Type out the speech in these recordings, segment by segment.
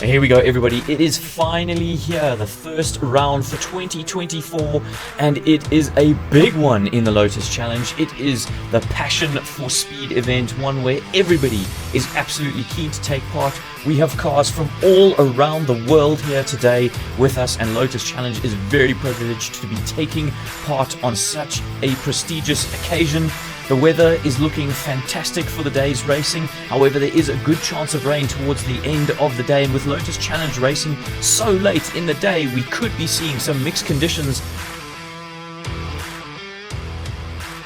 Here we go, everybody. It is finally here, the first round for 2024, and it is a big one in the Lotus Challenge. It is the Passion for Speed event, one where everybody is absolutely keen to take part. We have cars from all around the world here today with us, and Lotus Challenge is very privileged to be taking part on such a prestigious occasion. The weather is looking fantastic for the day's racing. However, there is a good chance of rain towards the end of the day, and with Lotus Challenge racing so late in the day, we could be seeing some mixed conditions.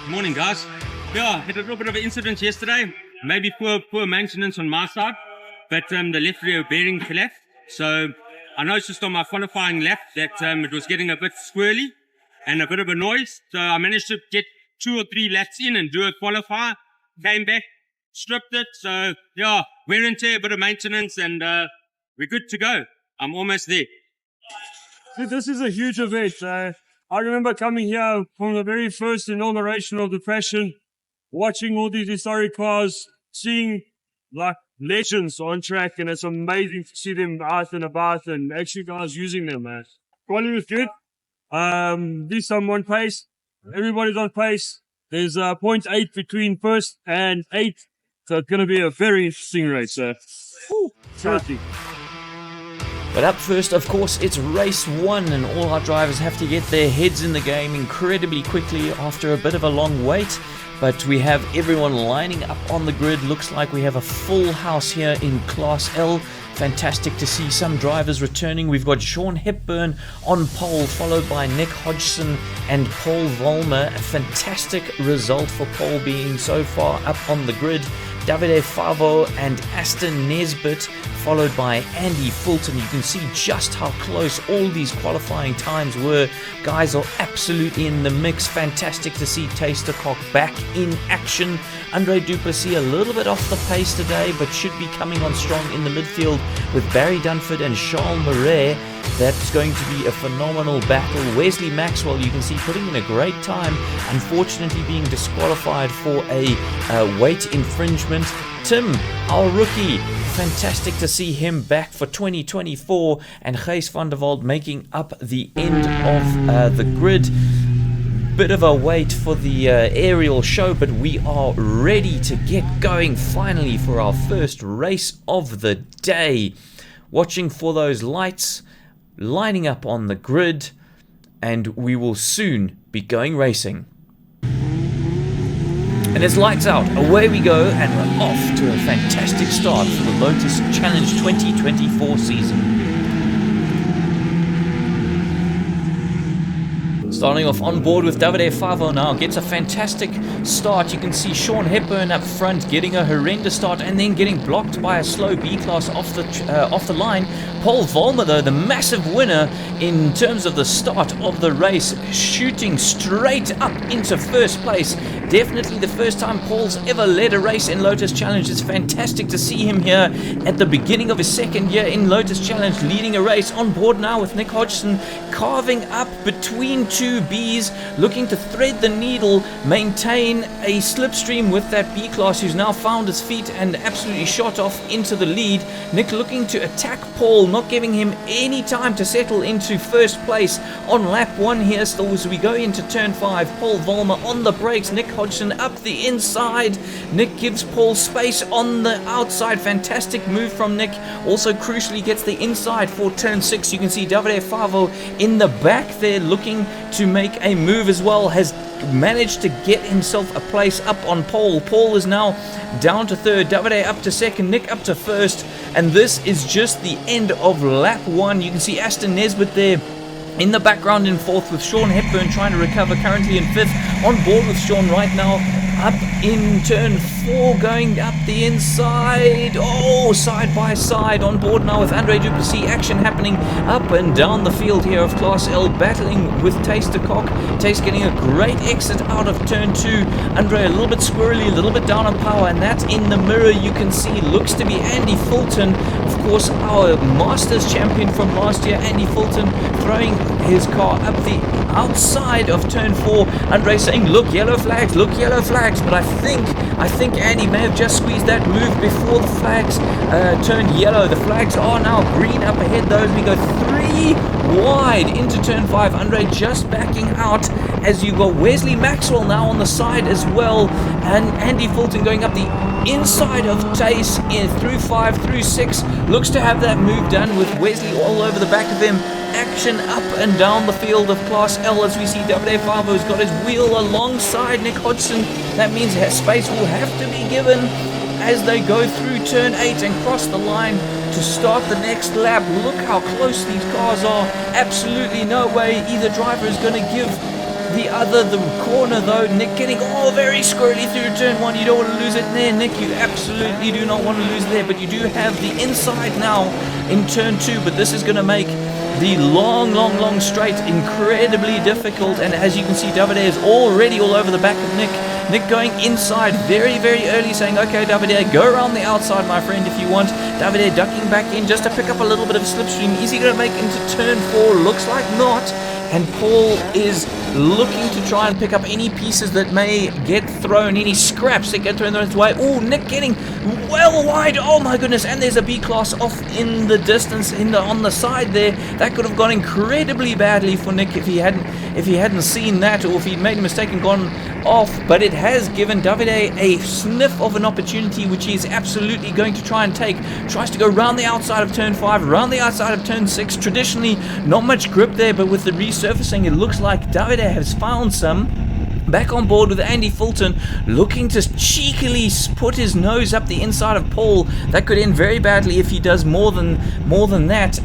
Morning, guys. Yeah, had a little bit of an incident yesterday. Maybe poor maintenance on my side, but the left rear bearing collapsed. So I noticed on my qualifying lap that it was getting a bit squirrely and a bit of a noise. So I managed to get 2 or 3 laps in and do a qualifier, came back, stripped it. So yeah, wear and tear, a bit of maintenance, and we're good to go. I'm almost there. This is a huge event. I remember coming here from the very first inauguration of the Passion, watching all these historic cars, seeing like legends on track, and it's amazing to see them out and about and actually guys using them, man. Quality was good. This time on pace. Everybody's on pace. There's 0.8 between first and 8. So it's going to be a very interesting race. Seriously. But up first, of course, it's race 1, and all our drivers have to get their heads in the game incredibly quickly after a bit of a long wait. But we have everyone lining up on the grid. Looks like we have a full house here in Class L. Fantastic to see some drivers returning. We've got Sean Hepburn on pole, followed by Nick Hodgson and Paul Vollmer. A fantastic result for Paul being so far up on the grid. Davide Favo and Aston Nesbitt, followed by Andy Fulton. You can see just how close all these qualifying times were. Guys are absolutely in the mix. Fantastic to see Tastercock back in action. Andre Duplessis a little bit off the pace today, but should be coming on strong in the midfield with Barry Dunford and Charles Murray. That's going to be a phenomenal battle. Wesley Maxwell, you can see, putting in a great time. Unfortunately being disqualified for a weight infringement. Tim, our rookie, fantastic to see him back for 2024. And Gijs van der Walt making up the end of the grid. Bit of a wait for the aerial show, but we are ready to get going finally for our first race of the day. Watching for those lights, lining up on the grid, and we will soon be going racing. And it's lights out, away we go, and we're off to a fantastic start for the Lotus Challenge 2024 season. Starting off on board with Davide Favo now, gets a fantastic start. You can see Sean Hepburn up front getting a horrendous start and then getting blocked by a slow B-class off the line. Paul Vollmer, though, the massive winner in terms of the start of the race, shooting straight up into first place. Definitely the first time Paul's ever led a race in Lotus Challenge. It's fantastic to see him here at the beginning of his second year in Lotus Challenge, leading a race. On board now with Nick Hodgson, carving up between two Bs, looking to thread the needle, maintain a slipstream with that B-class who's now found his feet and absolutely shot off into the lead. Nick looking to attack Paul, not giving him any time to settle into first place on lap 1 here still as we go into turn 5. Paul Vollmer on the brakes, Nick Hodgson up the inside. Nick gives Paul space on the outside. Fantastic move from Nick. Also crucially gets the inside for turn 6. You can see Davide Favo in the back there looking to make a move as well, has managed to get himself a place up on pole. Paul is now down to third, Davide up to second, Nick up to first, and this is just the end of lap 1. You can see Aston Nesbitt there in the background in fourth with Sean Hepburn trying to recover, currently in fifth. On board with Sean right now, up in turn 4, going up the inside. Oh, side by side. On board now with Andre Duplessis. Action happening up and down the field here of Class L, battling with Tastercock. Taste getting a great exit out of turn 2. Andre a little bit squirrely, a little bit down on power, and that in the mirror you can see looks to be Andy Fulton. Of course, our Masters champion from last year, Andy Fulton, throwing his car up the outside of turn 4. Andre saying, look, yellow flags, look, yellow flags. But I think Andy may have just squeezed that move before the flags turned yellow. The flags are now green up ahead, though, as we go 3 wide into turn 5. Andre just backing out, as you got Wesley Maxwell now on the side as well, and Andy Fulton going up the inside of Tace through 5, through 6, looks to have that move done with Wesley all over the back of him. Action up and down the field of Class L, as we see WA5's got his wheel alongside Nick Hodgson. That means space will have to be given as they go through turn 8 and cross the line to start the next lap. Look how close these cars are. Absolutely no way either driver is going to give the other the corner, though. Nick getting very squirrely through turn 1. You don't want to lose it there, Nick. You absolutely do not want to lose there, but you do have the inside now in turn 2. But this is going to make the long straight incredibly difficult, and as you can see, Davide is already all over the back of Nick. Nick going inside very early, saying, okay, Davide, go around the outside, my friend, if you want. Davide ducking back in just to pick up a little bit of slipstream. Is he going to make into turn 4? Looks like not. And Paul is looking to try and pick up any pieces that may get thrown, any scraps that get thrown his way. Oh, Nick getting well wide. Oh my goodness! And there's a B-class off in the distance, on the side there. That could have gone incredibly badly for Nick if he hadn't seen that, or if he'd made a mistake and gone off. But it has given Davide a sniff of an opportunity, which he is absolutely going to try and take. Tries to go round the outside of turn 5, round the outside of turn 6. Traditionally, not much grip there, but with the resurfacing, it looks like Davide has found some. Back on board with Andy Fulton, looking to cheekily put his nose up the inside of Paul. That could end very badly if he does more than that.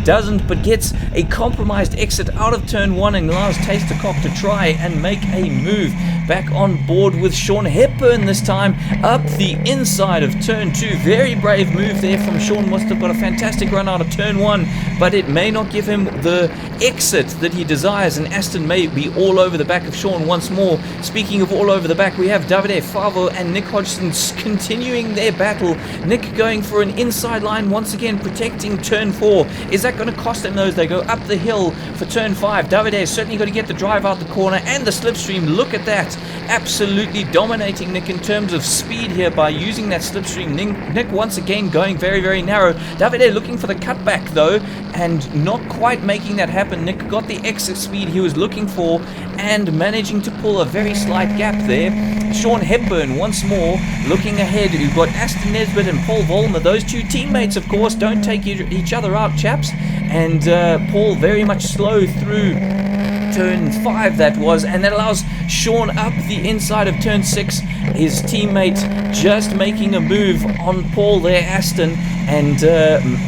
Doesn't, but gets a compromised exit out of turn 1 and allows Tastercock to try and make a move. Back on board with Sean Hepburn this time, up the inside of turn 2. Very brave move there from Sean. Must have got a fantastic run out of turn 1, but it may not give him the exit that he desires, and Aston may be all over the back of Sean once more. Speaking of all over the back, we have Davide Favo and Nick Hodgson continuing their battle. Nick going for an inside line once again, protecting turn 4. Is that going to cost them those? They go up the hill for turn 5. Davide is certainly going to get the drive out the corner and the slipstream. Look at that. Absolutely dominating Nick in terms of speed here by using that slipstream. Nick once again going very narrow. Davide looking for the cutback though, and not quite making that happen. Nick got the exit speed he was looking for and managing to pull a very slight gap there. Sean Hepburn once more looking ahead. We've got Aston Nesbitt and Paul Vollmer. Those two teammates, of course, don't take each other out, chaps. And Paul very much slow through turn 5 that was, and that allows Sean up the inside of turn 6. His teammate just making a move on Paul there, Aston, and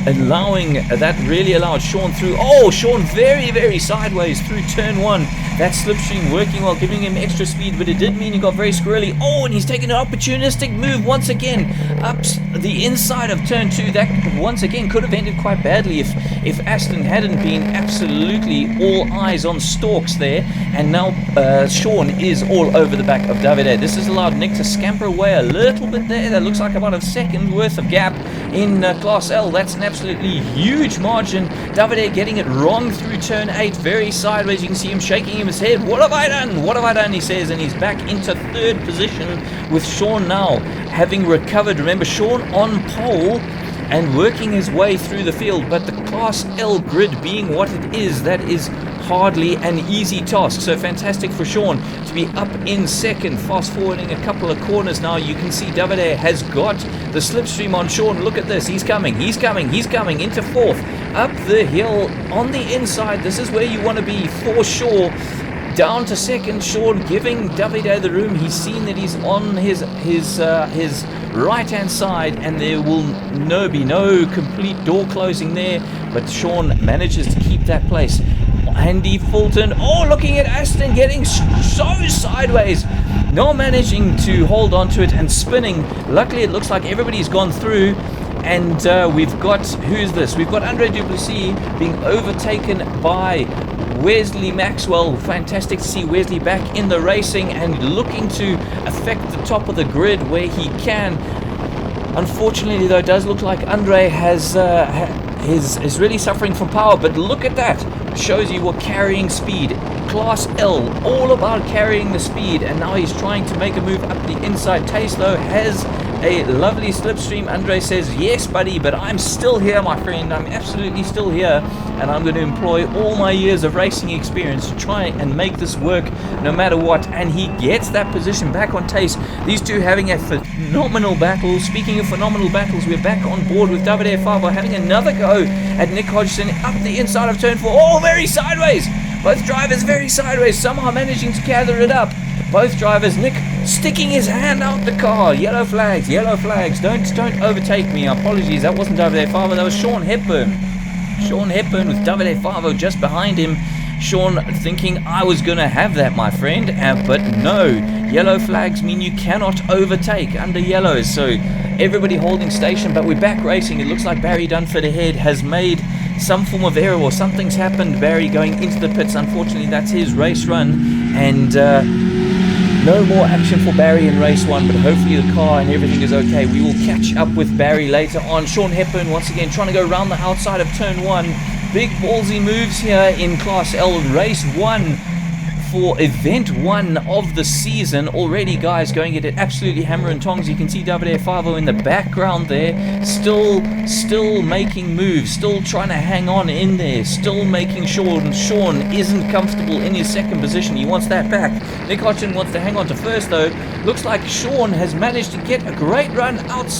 allowing that really allowed Sean through. Oh, Sean very sideways through turn 1. That slipstream working well, giving him extra speed, but it did mean he got very squirrely. Oh, and he's taking an opportunistic move once again up the inside of turn 2. That once again could have ended quite badly if Aston hadn't been absolutely all eyes on stalks there. And now Sean is all over the back of Davide. This has allowed Nick to scamper away a little bit there. That looks like about a second worth of gap in Class L. That's an absolutely huge margin. Davide getting it wrong through turn 8, very sideways. You can see him shaking his head. What have I done? What have I done? He says, and he's back into 3rd position with Sean now having recovered. Remember, Sean on pole and working his way through the field, but the Class L grid being what it is, that is hardly an easy task. So fantastic for Sean to be up in 2nd. Fast forwarding a couple of corners now, you can see Davide has got the slipstream on Sean. Look at this, he's coming into 4th, up the hill on the inside. This is where you want to be for sure. Down to 2nd, Sean giving Davide the room. He's seen that he's on his right hand side, and there will be no complete door closing there, but Sean manages to keep that place. Andy Fulton, looking at Aston getting so sideways, not managing to hold on to it and spinning. Luckily it looks like everybody's gone through, and we've got, who's this? We've got Andre Duplessis being overtaken by Wesley Maxwell. Fantastic to see Wesley back in the racing and looking to affect the top of the grid where he can. Unfortunately, though, it does look like Andre is really suffering from power, but look at that. It shows you what carrying speed. Class L, all about carrying the speed, and now he's trying to make a move up the inside. Taste, though, has a lovely slipstream. Andre says, yes, buddy, but I'm still here, my friend. I'm absolutely still here, and I'm going to employ all my years of racing experience to try and make this work no matter what. And he gets that position back on Taste. These two having a phenomenal battle. Speaking of phenomenal battles, we're back on board with Davide Favo having another go at Nick Hodgson up the inside of turn 4. Oh, very sideways. Both drivers very sideways, somehow managing to gather it up. Both drivers, Nick sticking his hand out the car. Yellow flags, yellow flags. Don't overtake me. Apologies, that wasn't Davide Favo, that was Sean Hepburn. Sean Hepburn with Davide Favo just behind him. Sean thinking I was going to have that, my friend, but no. Yellow flags mean you cannot overtake under yellows, so everybody holding station, but we're back racing. It looks like Barry Dunford ahead has made some form of error, or something's happened. Barry going into the pits. Unfortunately, that's his race run, and no more action for Barry in race 1, but hopefully the car and everything is okay. We will catch up with Barry later on. Sean Hepburn once again trying to go around the outside of turn 1. Big ballsy moves here in Class L, race 1 for event 1 of the season already, guys, going at it absolutely hammer and tongs. You can see Davide Favo in the background there, still making moves, still trying to hang on in there, still making sure Sean isn't comfortable in his second position. He wants that back. Nick Hodgson wants to hang on to first, though. Looks like Sean has managed to get a great run out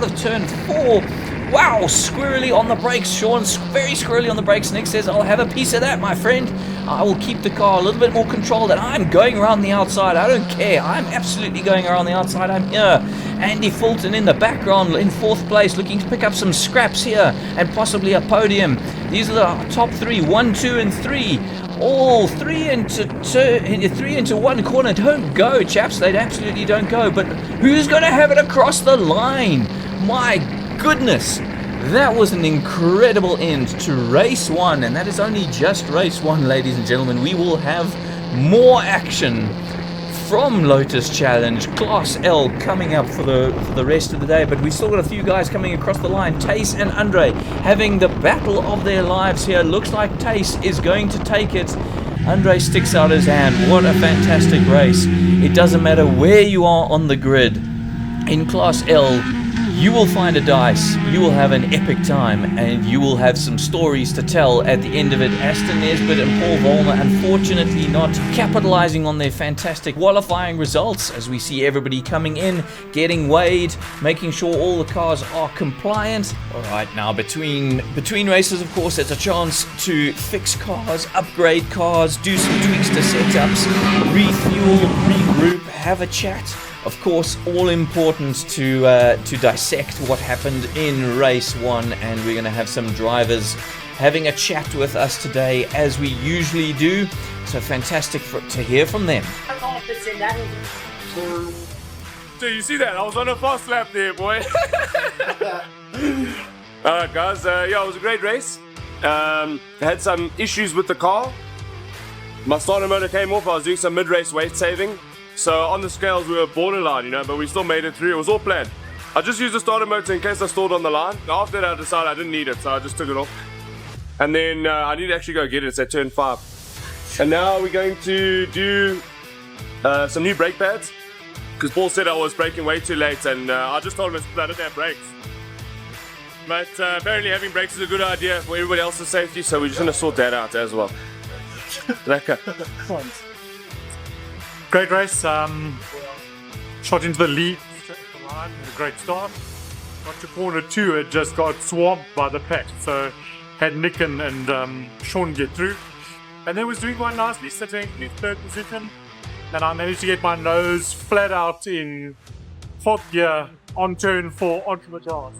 of turn 4. Wow, squirrely on the brakes. Sean's very squirrely on the brakes. Nick says, I'll have a piece of that, my friend. I will keep the car a little bit more controlled, and I'm going around the outside. I don't care. I'm absolutely going around the outside. I'm here. Andy Fulton in the background in 4th place, looking to pick up some scraps here and possibly a podium. These are the top 3, 1, 2, and 3. All 3 into 1 corner. Don't go, chaps. They absolutely don't go. But who's going to have it across the line? My goodness, that was an incredible end to race 1, and that is only just race 1, ladies and gentlemen. We will have more action from Lotus Challenge Class L coming up for the rest of the day, but we still got a few guys coming across the line. Tace and Andre having the battle of their lives here. Looks like Tace is going to take it. Andre sticks out his hand. What a fantastic race. It doesn't matter where you are on the grid. In Class L, you will find a dice, you will have an epic time, and you will have some stories to tell at the end of it. Aston Nesbitt and Paul Vollmer unfortunately not capitalizing on their fantastic qualifying results, as we see everybody coming in, getting weighed, making sure all the cars are compliant. Alright, now between races, of course, it's a chance to fix cars, upgrade cars, do some tweaks to setups, refuel, regroup, have a chat. Of course, all important to dissect what happened in race 1, and we're going to have some drivers having a chat with us today, as we usually do. So fantastic to hear from them. So you see that? I was on a fast lap there, boy. Alright, guys. Yeah, it was a great race. Had some issues with the car. My starter motor came off. I was doing some mid-race weight saving. So on the scales we were borderline, but we still made it through. It was all planned. I just used the starter motor in case I stalled on the line. After that I decided I didn't need it, so I just took it off. And then I need to actually go get it. It's at turn 5. And now we're going to do some new brake pads, because Paul said I was braking way too late, and I just told him I didn't have brakes. But apparently having brakes is a good idea for everybody else's safety, so we're just going to sort that out as well. Okay. Great race, shot into the lead, a great start. Got to corner 2, it just got swamped by the pack, so had Nick and Sean get through. And then was doing quite nicely, sitting in 3rd position, and I managed to get my nose flat out in 4th gear on turn 4 onto the grass.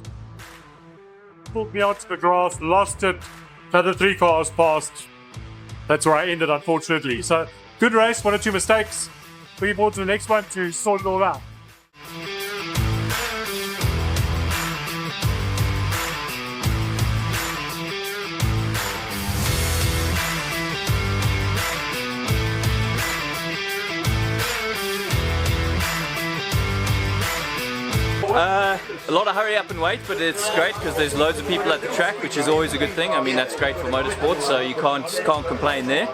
Pulled me out to the grass, lost it, the other 3 cars passed. That's where I ended, unfortunately. So, good race, 1 or 2 mistakes. Looking forward to the next one to sort it all out. A lot of hurry up and wait, but it's great because there's loads of people at the track, which is always a good thing. I mean, that's great for motorsport, so you can't complain there.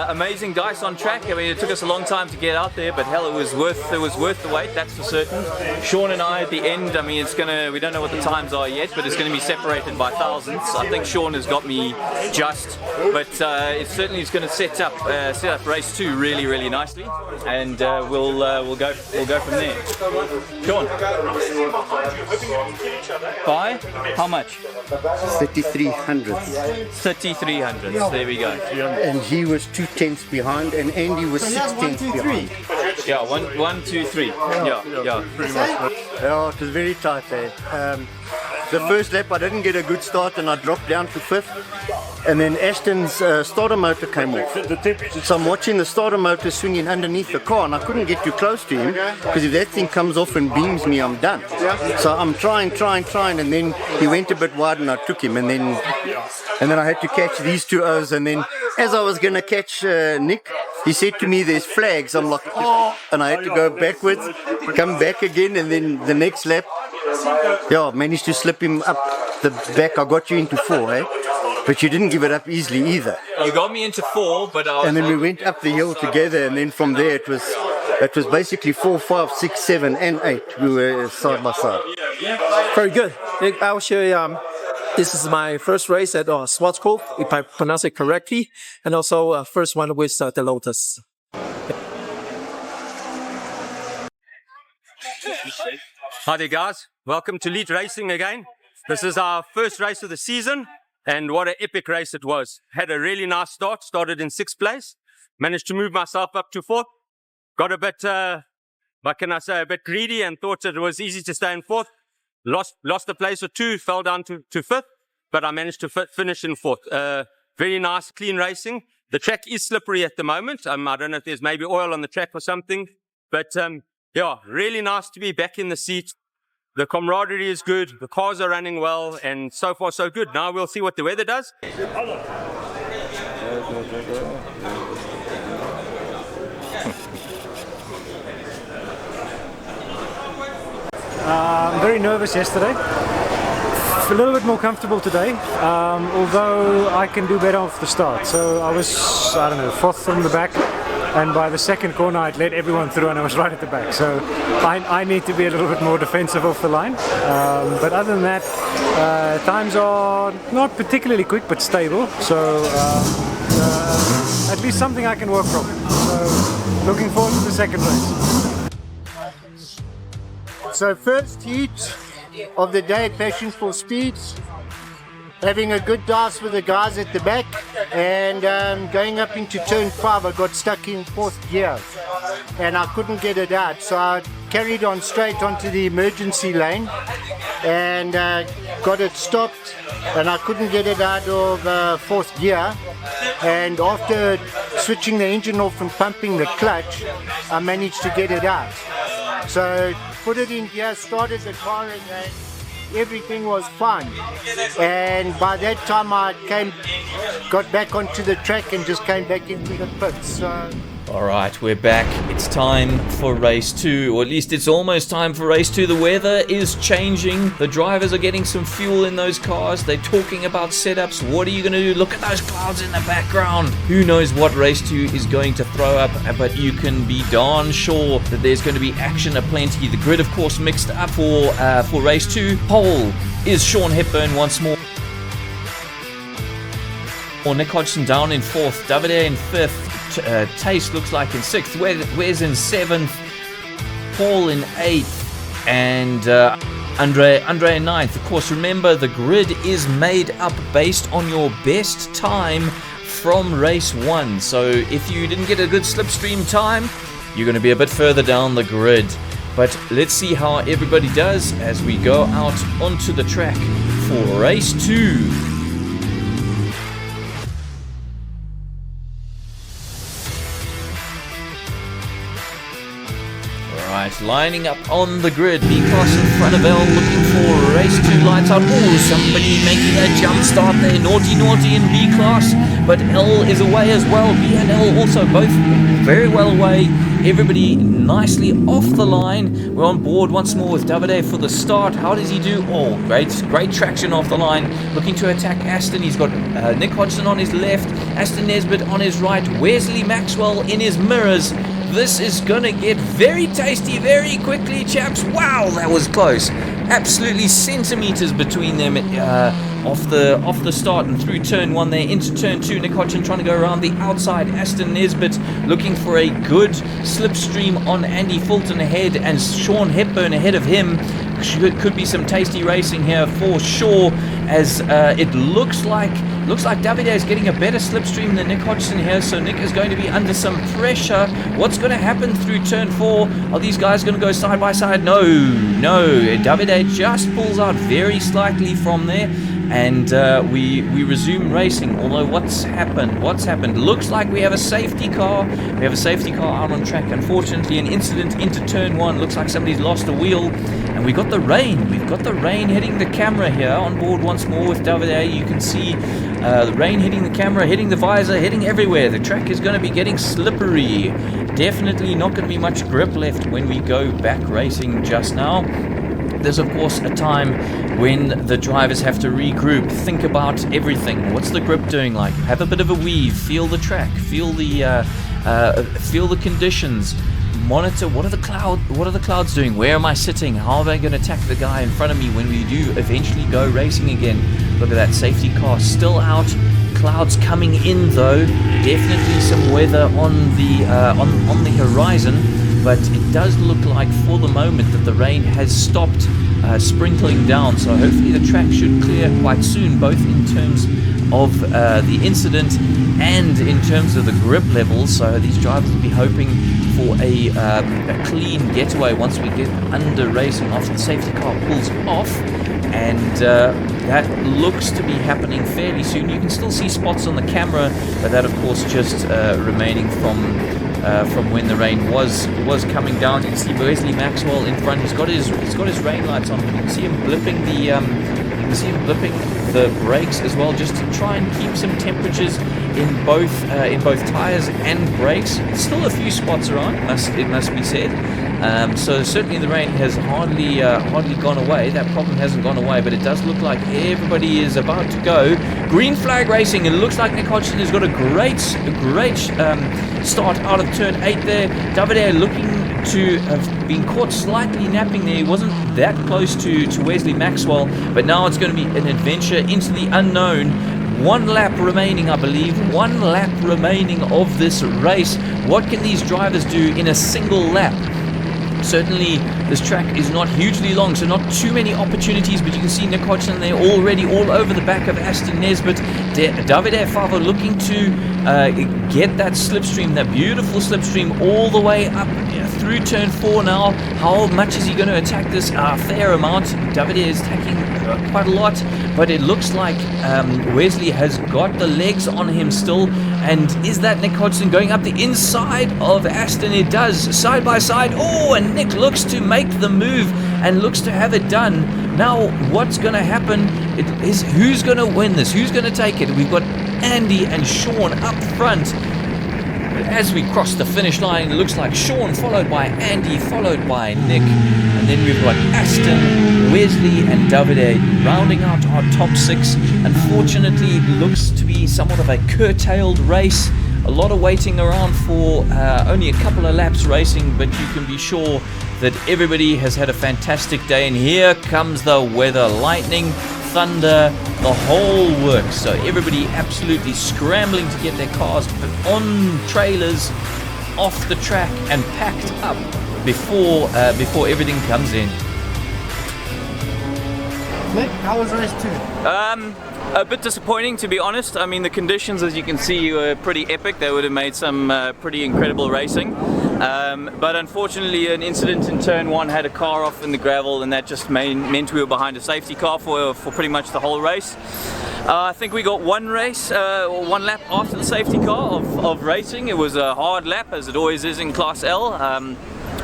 Amazing dice on track. I mean, it took us a long time to get out there, but hell, it was worth the wait, that's for certain. Sean and I at the end, I mean, we don't know what the times are yet, but it's going to be separated by thousandths. I think Sean has got me just, but it certainly is going to set up race 2 really, really nicely, and we'll go from there. Sean. By how much? 3300. 3300. There we go. And he was 2/10 behind, and Andy was 6/10 behind. Yeah, 1, 2, 3. Yeah. Yeah, it was very tight there. The first lap I didn't get a good start and I dropped down to 5th. And then Ashton's starter motor came off. So I'm watching the starter motor swinging underneath the car and I couldn't get too close to him because if that thing comes off and beams me, I'm done. So I'm trying, and then he went a bit wide and I took him, and then I had to catch these two O's, and then as I was going to catch Nick, he said to me, there's flags. I'm like, oh, and I had to go backwards, come back again, and then the next lap, yeah, managed to slip him up the back. I got you into 4, eh? But you didn't give it up easily either. You got me into 4, but I was... And then we went up the hill together, and then from there it was basically 4, 5, 6, 7, and 8. We were side by side. Very good. I'll show you. This is my first race at Zwartkops, if I pronounce it correctly, and also first one with the Lotus. Hi there, guys. Welcome to Elite Racing again. This is our first race of the season, and what an epic race it was. Had a really nice start. Started in 6th place. Managed to move myself up to 4th. Got a bit, what can I say, a bit greedy and thought it was easy to stay in 4th. Lost a place or 2, fell down to 5th, but I managed to finish in 4th. Very nice, clean racing. The track is slippery at the moment. I don't know if there's maybe oil on the track or something, but yeah, really nice to be back in the seat. The camaraderie is good, the cars are running well, and so far so good. Now we'll see what the weather does. I'm very nervous yesterday. A little bit more comfortable today, although I can do better off the start. So I was, 4th from the back, and by the second corner I'd let everyone through and I was right at the back. So I need to be a little bit more defensive off the line. But other than that, times are not particularly quick but stable. So at least something I can work from. So looking forward to the second race. So first heat of the day at Passion for Speed, having a good dice with the guys at the back, and going up into turn 5 I got stuck in 4th gear and I couldn't get it out, so I carried on straight onto the emergency lane and got it stopped, and I couldn't get it out of 4th gear, and after switching the engine off and pumping the clutch I managed to get it out. So put it in gear, started the car, and everything was fine. And by that time I got back onto the track and just came back into the pits. So Alright, we're back. It's time for race 2, or at least it's almost time for race 2. The weather is changing. The drivers are getting some fuel in those cars. They're talking about setups. What are you going to do? Look at those clouds in the background. Who knows what race 2 is going to throw up, but you can be darn sure that there's going to be action aplenty. The grid, of course, mixed up for race 2. Pole is Sean Hepburn once more. Nick Hodgson down in 4th. Davide in 5th. Taste looks like in 6th. Wes in 7th. Paul in 8th. And Andre in 9th. Of course, remember, the grid is made up based on your best time from race 1. So if you didn't get a good slipstream time, you're going to be a bit further down the grid. But let's see how everybody does as we go out onto the track for race 2. Right, lining up on the grid. B-Class in front of L, looking for race 2 lights out. Oh, somebody making a jump start there. Naughty in B-Class, but L is away as well. B and L also both very well away. everybody nicely off the line. We're on board once more with Davide for the start. How does he do? Oh, great traction off the line. Looking to attack Aston. He's got Nick Hodgson on his left, Aston Nesbitt on his right, Wesley Maxwell in his mirrors. This is gonna get very tasty very quickly, chaps. Wow, that was close. Absolutely centimeters between them off the start and through turn 1 there into turn 2. Nick Hodgson trying to go around the outside. Aston Nesbitt looking for a good slipstream on Andy Fulton ahead, and Sean Hepburn ahead of him. Could be some tasty racing here for sure, as it looks like Davide is getting a better slipstream than Nick Hodgson here, so Nick is going to be under some pressure. What's going to happen through turn 4? Are these guys going to go side by side? No. Davide just pulls out very slightly from there, and we resume racing. Although what's happened? Looks like we have a safety car. We have a safety car out on track. Unfortunately, an incident into turn 1. Looks like somebody's lost a wheel, and we got the rain. We've got the rain hitting the camera here on board once more with Davide. You can see the rain hitting the camera, hitting the visor, hitting everywhere. The track is going to be getting slippery. Definitely not going to be much grip left when we go back racing just now. There's of course a time when the drivers have to regroup, think about everything. What's the grip doing like? Have a bit of a weave, feel the track, feel the conditions. Monitor what are the clouds doing? Where am I sitting? How am I going to attack the guy in front of me when we do eventually go racing again? Look at that safety car still out. Clouds coming in though. Definitely some weather on the horizon, but it does look like for the moment that the rain has stopped sprinkling down. So hopefully the track should clear quite soon, both in terms of the incident and in terms of the grip levels. So these drivers will be hoping for a clean getaway once we get under racing after the safety car pulls off, and that looks to be happening fairly soon. You can still see spots on the camera, but that of course just remaining from when the rain was coming down. You can see Wesley Maxwell in front. He's got his rain lights on. You can see him blipping the brakes as well, just to try and keep some temperatures in both tires and brakes. Still a few spots around, it must be said. So certainly the rain has hardly gone away. That problem hasn't gone away, but it does look like everybody is about to go. Green flag racing. It looks like Nick Hodgson has got a great start out of turn 8 there. Davide looking to have been caught slightly napping there. He wasn't that close to Wesley Maxwell, but now it's going to be an adventure into the unknown. 1 lap remaining, I believe. 1 lap remaining of this race. What can these drivers do in a single lap? Certainly this track is not hugely long, so not too many opportunities, but you can see Nick Hodgson there already all over the back of Aston Nesbitt. Davide Favo looking to get that slipstream, that beautiful slipstream, all the way up through turn 4 now. How much is he going to attack this? A fair amount. Davide is attacking quite a lot, but it looks like Wesley has got the legs on him still. And is that Nick Hodgson going up the inside of Aston? It does, side by side. Oh, and Nick looks to make the move and looks to have it done. Now, what's going to happen is who's going to win this? Who's going to take it? We've got Andy and Sean up front. But as we cross the finish line, it looks like Sean followed by Andy, followed by Nick. And then we've got Aston, Wesley and Davide rounding out our top 6. Unfortunately, it looks to be somewhat of a curtailed race. A lot of waiting around for only a couple of laps racing, but you can be sure that everybody has had a fantastic day. And here comes the weather, lightning, thunder, the whole works. So everybody absolutely scrambling to get their cars on trailers, off the track and packed up before everything comes in. Nick, how was race 2? A bit disappointing, to be honest. I mean, the conditions, as you can see, were pretty epic. They would have made some pretty incredible racing. But unfortunately, an incident in turn 1 had a car off in the gravel, and that just meant we were behind a safety car for pretty much the whole race. I think we got one lap after the safety car of racing. It was a hard lap, as it always is in Class L.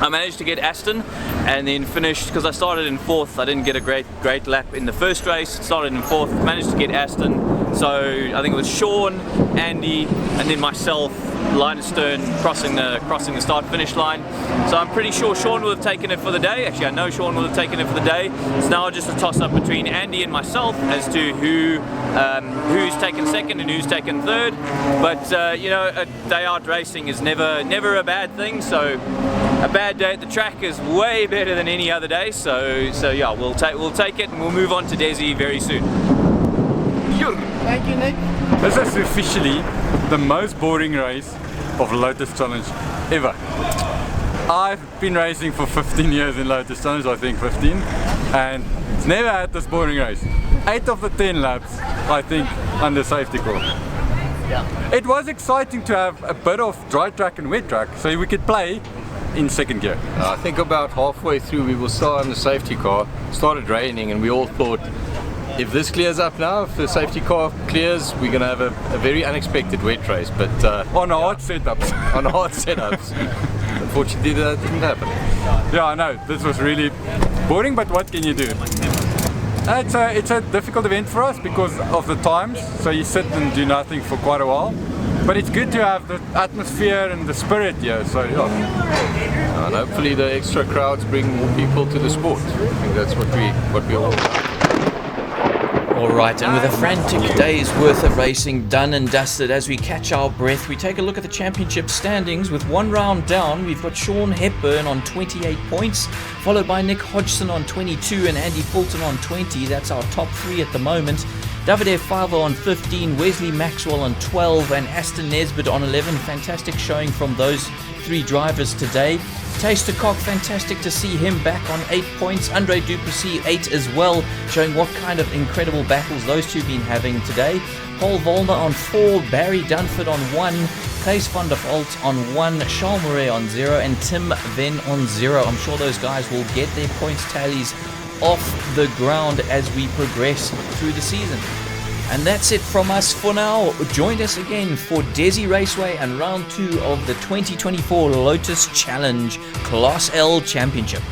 I managed to get Aston and then finished, because I started in 4th. I didn't get a great lap in the first race. Started in 4th, managed to get Aston. So I think it was Sean, Andy, and then myself line of stern, crossing the start-finish line. So I'm pretty sure Sean will have taken it for the day. Actually, I know Sean will have taken it for the day. It's now just a toss-up between Andy and myself as to who's taken second and who's taken third. But you know, a day out racing is never a bad thing. So a bad day at the track is way better than any other day. So yeah, we'll take it and we'll move on to Desi very soon. Thank you, Nick. This is officially the most boring race of Lotus Challenge ever. I've been racing for 15 years in Lotus Challenge, I think 15, and it's never had this boring race. 8 of the 10 laps, I think, under safety car. Yeah. It was exciting to have a bit of dry track and wet track, so we could play in second gear. I think about halfway through we were still on the safety car, started raining, and we all thought, if this clears up now, if the safety car clears, we're going to have a very unexpected wet race. But on hard setups. On hard setups. Unfortunately, that didn't happen. Yeah, I know. This was really boring, but what can you do? It's a difficult event for us because of the times. So you sit and do nothing for quite a while. But it's good to have the atmosphere and the spirit here. So yeah. And hopefully the extra crowds bring more people to the sport. I think that's what we all want. Alright, and with a frantic day's worth of racing done and dusted, as we catch our breath, we take a look at the championship standings. With one round down, we've got Sean Hepburn on 28 points, followed by Nick Hodgson on 22 and Andy Fulton on 20. That's our top 3 at the moment. Davide Favo on 15, Wesley Maxwell on 12 and Aston Nesbitt on 11. Fantastic showing from those 3 drivers today. Taster Cock, fantastic to see him back on 8 points. Andre Duplessis 8 as well, showing what kind of incredible battles those two have been having today. Paul Volmer on 4, Barry Dunford on 1, Kees van der Volt on 1, Charles Murray on 0 and Tim Venn on 0. I'm sure those guys will get their points tallies off the ground as we progress through the season. And that's it from us for now. Join us again for Desi Raceway and round 2 of the 2024 Lotus Challenge Class L Championship.